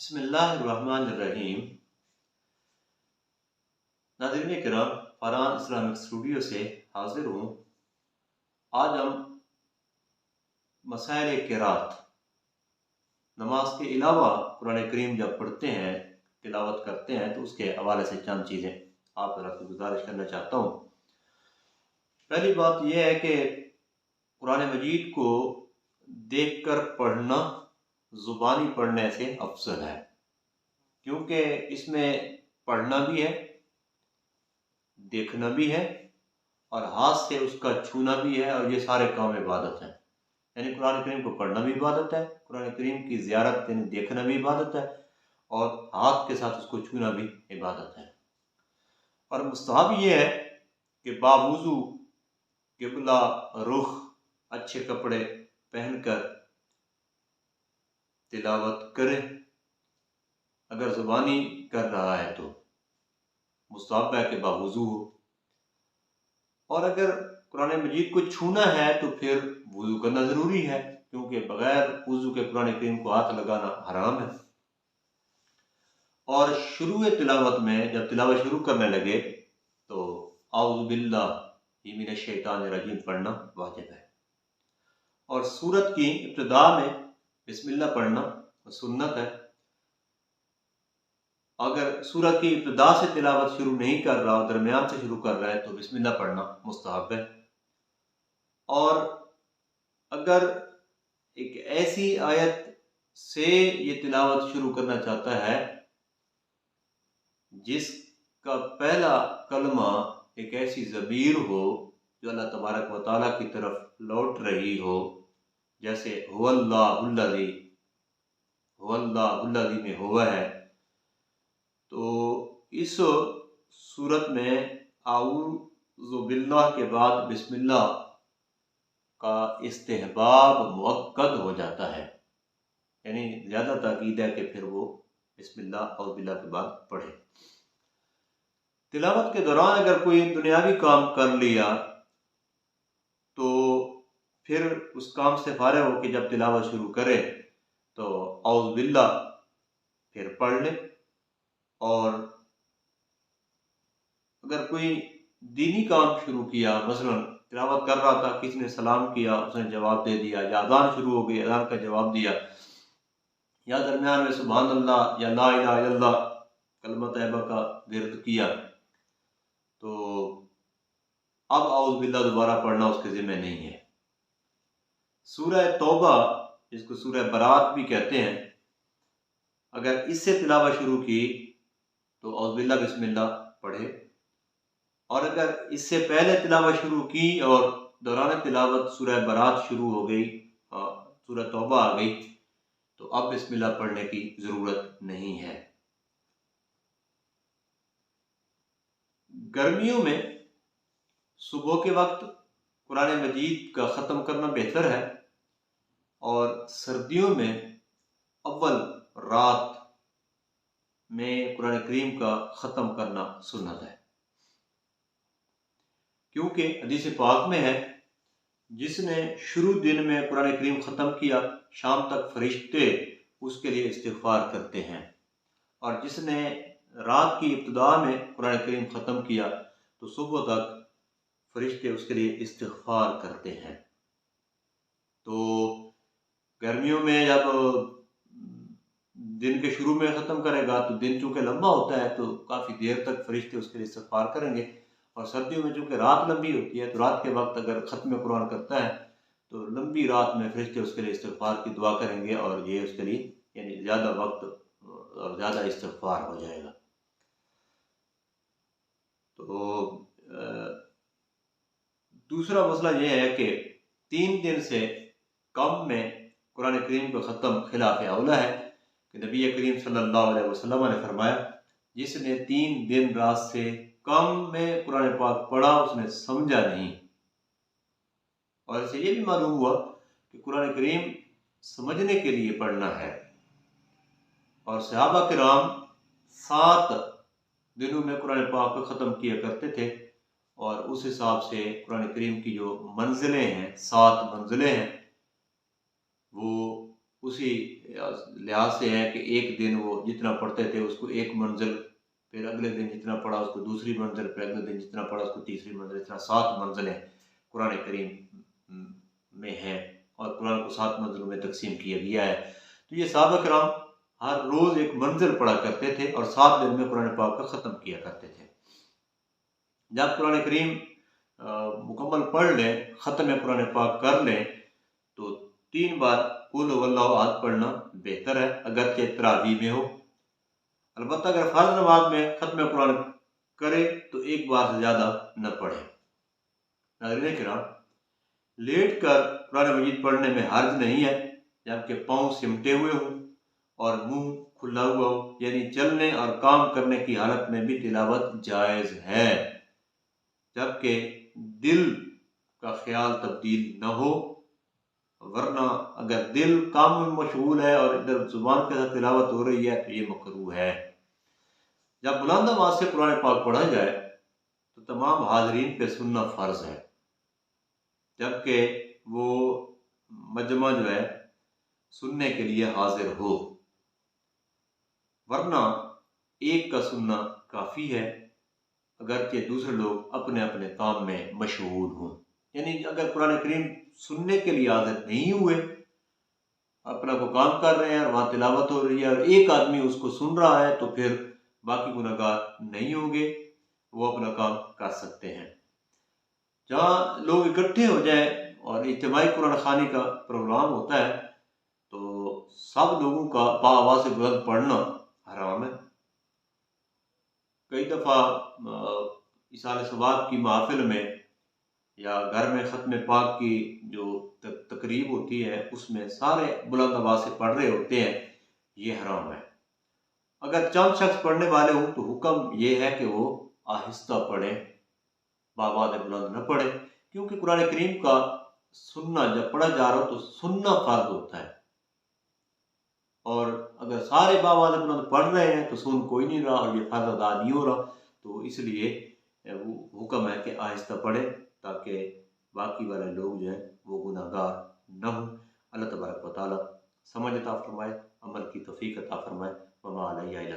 بسم اللہ الرحمن الرحیم۔ ناظرین کرام، فرحان اسلامک اسٹوڈیو سے حاضر ہوں۔ آج ہم مسائل قرات، نماز کے علاوہ قرآن کریم جب پڑھتے ہیں، تلاوت کرتے ہیں، تو اس کے حوالے سے چند چیزیں آپ سے گزارش کرنا چاہتا ہوں۔ پہلی بات یہ ہے کہ قرآن مجید کو دیکھ کر پڑھنا زبانی پڑھنے سے افضل ہے، کیونکہ اس میں پڑھنا بھی ہے، دیکھنا بھی ہے، اور ہاتھ سے اس کا چھونا بھی ہے، اور یہ سارے کام عبادت ہیں۔ یعنی قرآن کریم کو پڑھنا بھی عبادت ہے، قرآن کریم کی زیارت یعنی دیکھنا بھی عبادت ہے، اور ہاتھ کے ساتھ اس کو چھونا بھی عبادت ہے۔ اور مستحب یہ ہے کہ باوضو قبلہ رخ اچھے کپڑے پہن کر تلاوت کرے۔ اگر زبانی کر رہا ہے تو مستحب ہے کہ باوضو ہو، اور اگر قرآن مجید کو چھونا ہے تو پھر وضو کرنا ضروری ہے، کیونکہ بغیر وضو کے قرآن کریم کو ہاتھ لگانا حرام ہے۔ اور شروع تلاوت میں جب تلاوت شروع کرنے لگے تو اعوذ باللہ من الشیطان الرجیم پڑھنا واجب ہے، اور سورت کی ابتدا میں بسم اللہ پڑھنا سنت ہے۔ اگر سورت کی ابتدا سے تلاوت شروع نہیں کر رہا، درمیان سے شروع کر رہا ہے، تو بسم اللہ پڑھنا مستحب ہے۔ اور اگر ایک ایسی آیت سے یہ تلاوت شروع کرنا چاہتا ہے جس کا پہلا کلمہ ایک ایسی ضمیر ہو جو اللہ تبارک و تعالیٰ کی طرف لوٹ رہی ہو، جیسے هو اللہ الذی میں ہوا ہے، تو اس صورت میں اعوذ باللہ کے بعد بسم اللہ کا استحباب مؤکد ہو جاتا ہے، یعنی زیادہ تاکید ہے کہ پھر وہ بسم اللہ اعوذ باللہ کے بعد پڑھے۔ تلاوت کے دوران اگر کوئی دنیاوی کام کر لیا تو پھر اس کام سے فارغ ہو کے جب تلاوت شروع کرے تو اعوذ باللہ پھر پڑھ لے۔ اور اگر کوئی دینی کام شروع کیا، مثلا تلاوت کر رہا تھا، کسی نے سلام کیا، اس نے جواب دے دیا، یا اذان شروع ہو گئی، اذان کا جواب دیا، یا درمیان میں سبحان اللہ یا لا الہ الا اللہ کلمہ طیبہ کا ورد کیا، تو اب اعوذ باللہ دوبارہ پڑھنا اس کے ذمہ نہیں ہے۔ سورہ توبہ، جس کو سورہ برات بھی کہتے ہیں، اگر اس سے تلاوت شروع کی تو اعوذ باللہ بسم اللہ پڑھے، اور اگر اس سے پہلے تلاوت شروع کی اور دوران تلاوت سورہ برات شروع ہو گئی، سورہ توبہ آ گئی، تو اب بسم اللہ پڑھنے کی ضرورت نہیں ہے۔ گرمیوں میں صبح کے وقت قرآن مجید کا ختم کرنا بہتر ہے، اور سردیوں میں اول رات میں قرآن کریم کا ختم کرنا سنت ہے، کیونکہ حدیث پاک میں ہے جس نے شروع دن میں قرآن کریم ختم کیا، شام تک فرشتے اس کے لیے استغفار کرتے ہیں، اور جس نے رات کی ابتدا میں قرآن کریم ختم کیا تو صبح تک فرشتے اس کے لیے استغفار کرتے ہیں۔ تو گرمیوں میں جب دن کے شروع میں ختم کرے گا تو دن چونکہ لمبا ہوتا ہے تو کافی دیر تک فرشتے اس کے لیے استغفار کریں گے، اور سردیوں میں چونکہ رات لمبی ہوتی ہے تو رات کے وقت اگر ختم قرآن کرتا ہے تو لمبی رات میں فرشتے اس کے لیے استغفار کی دعا کریں گے، اور یہ اس کے لیے یعنی زیادہ وقت اور زیادہ استغفار ہو جائے گا۔ تو دوسرا مسئلہ یہ ہے کہ 3 دن سے کم میں قرآن کریم کو ختم خلاف اولا ہے، کہ نبی کریم صلی اللہ علیہ وسلم نے فرمایا جس نے 3 دن رات سے کم میں قرآن پاک پڑھا اس نے سمجھا نہیں۔ اور اسے یہ بھی معلوم ہوا کہ قرآن کریم سمجھنے کے لیے پڑھنا ہے، اور صحابہ کرام 7 دنوں میں قرآن پاک کو ختم کیا کرتے تھے، اور اس حساب سے قرآن کریم کی جو منزلیں ہیں، 7 منزلیں ہیں، وہ اسی لحاظ سے ہے کہ ایک دن وہ جتنا پڑھتے تھے اس کو ایک منزل، پھر اگلے دن جتنا پڑھا اس کو دوسری منزل، پھر اگلے دن جتنا پڑھا اس کو تیسری منزل، اس طرح 7 منزلیں قرآن کریم میں ہیں، اور قرآن کو 7 منزلوں میں تقسیم کیا گیا ہے۔ تو یہ صحابہ کرام ہر روز ایک منزل پڑھا کرتے تھے اور 7 دن میں قرآن پاک کا ختم کیا کرتے تھے۔ جب قرآن کریم مکمل پڑھ لیں، ختم قرآن پاک کر لیں، تو 3 بار قل هو اللہ احد پڑھنا بہتر ہے، اگرچہ تراویح میں ہو۔ البتہ اگر فرض نماز میں ختم قرآن کرے تو 1 بار سے زیادہ نہ پڑھے۔ ناظرین کرام، لیٹ کر قرآن مجید پڑھنے میں حرج نہیں ہے، جبکہ پاؤں سمٹے ہوئے ہوں اور منہ کھلا ہوا ہو، یعنی چلنے اور کام کرنے کی حالت میں بھی تلاوت جائز ہے، جبکہ دل کا خیال تبدیل نہ ہو، ورنہ اگر دل کام میں مشغول ہے اور ادھر زبان کے ساتھ تلاوت ہو رہی ہے تو یہ مکروہ ہے۔ جب بلند آواز سے قرآن پاک پڑھا جائے تو تمام حاضرین پہ سننا فرض ہے، جبکہ وہ مجمع جو ہے سننے کے لیے حاضر ہو، ورنہ ایک کا سننا کافی ہے، اگرچہ دوسرے لوگ اپنے اپنے کام میں مشغول ہوں۔ یعنی اگر قرآن کریم سننے کے لیے حاضر نہیں ہوئے، اپنا کو کام کر رہے ہیں اور وہاں تلاوت ہو رہی ہے اور ایک آدمی اس کو سن رہا ہے، تو پھر باقی گناہگار نہیں ہوں گے، وہ اپنا کام کر سکتے ہیں۔ جہاں لوگ اکٹھے ہو جائیں اور اجتماعی قرآن خوانی کا پروگرام ہوتا ہے تو سب لوگوں کا بآواز سے بلند پڑھنا حرام ہے۔ کئی دفعہ ایصال ثواب کی محافل میں یا گھر میں ختم پاک کی جو تقریب ہوتی ہے اس میں سارے بلند آواز سے پڑھ رہے ہوتے ہیں، یہ حرام ہے۔ اگر چند شخص پڑھنے والے ہوں تو حکم یہ ہے کہ وہ آہستہ پڑھیں، بآواز بلند نہ پڑھیں، کیونکہ قرآن کریم کا سننا جب پڑھا جا رہا ہو تو سننا فرض ہوتا ہے، اور اگر سارے بآواز بلند پڑھ رہے ہیں تو سن کوئی نہیں رہا اور یہ فرض ادا نہیں ہو رہا، تو اس لیے وہ حکم ہے کہ آہستہ پڑھیں تاکہ باقی والے لوگ جو ہیں وہ گناہگار نہ ہوں۔ اللہ تبارک و تعالیٰ سمجھ عطا فرمائے، عمل کی توفیق عطا فرمائے۔ وما علیہ الا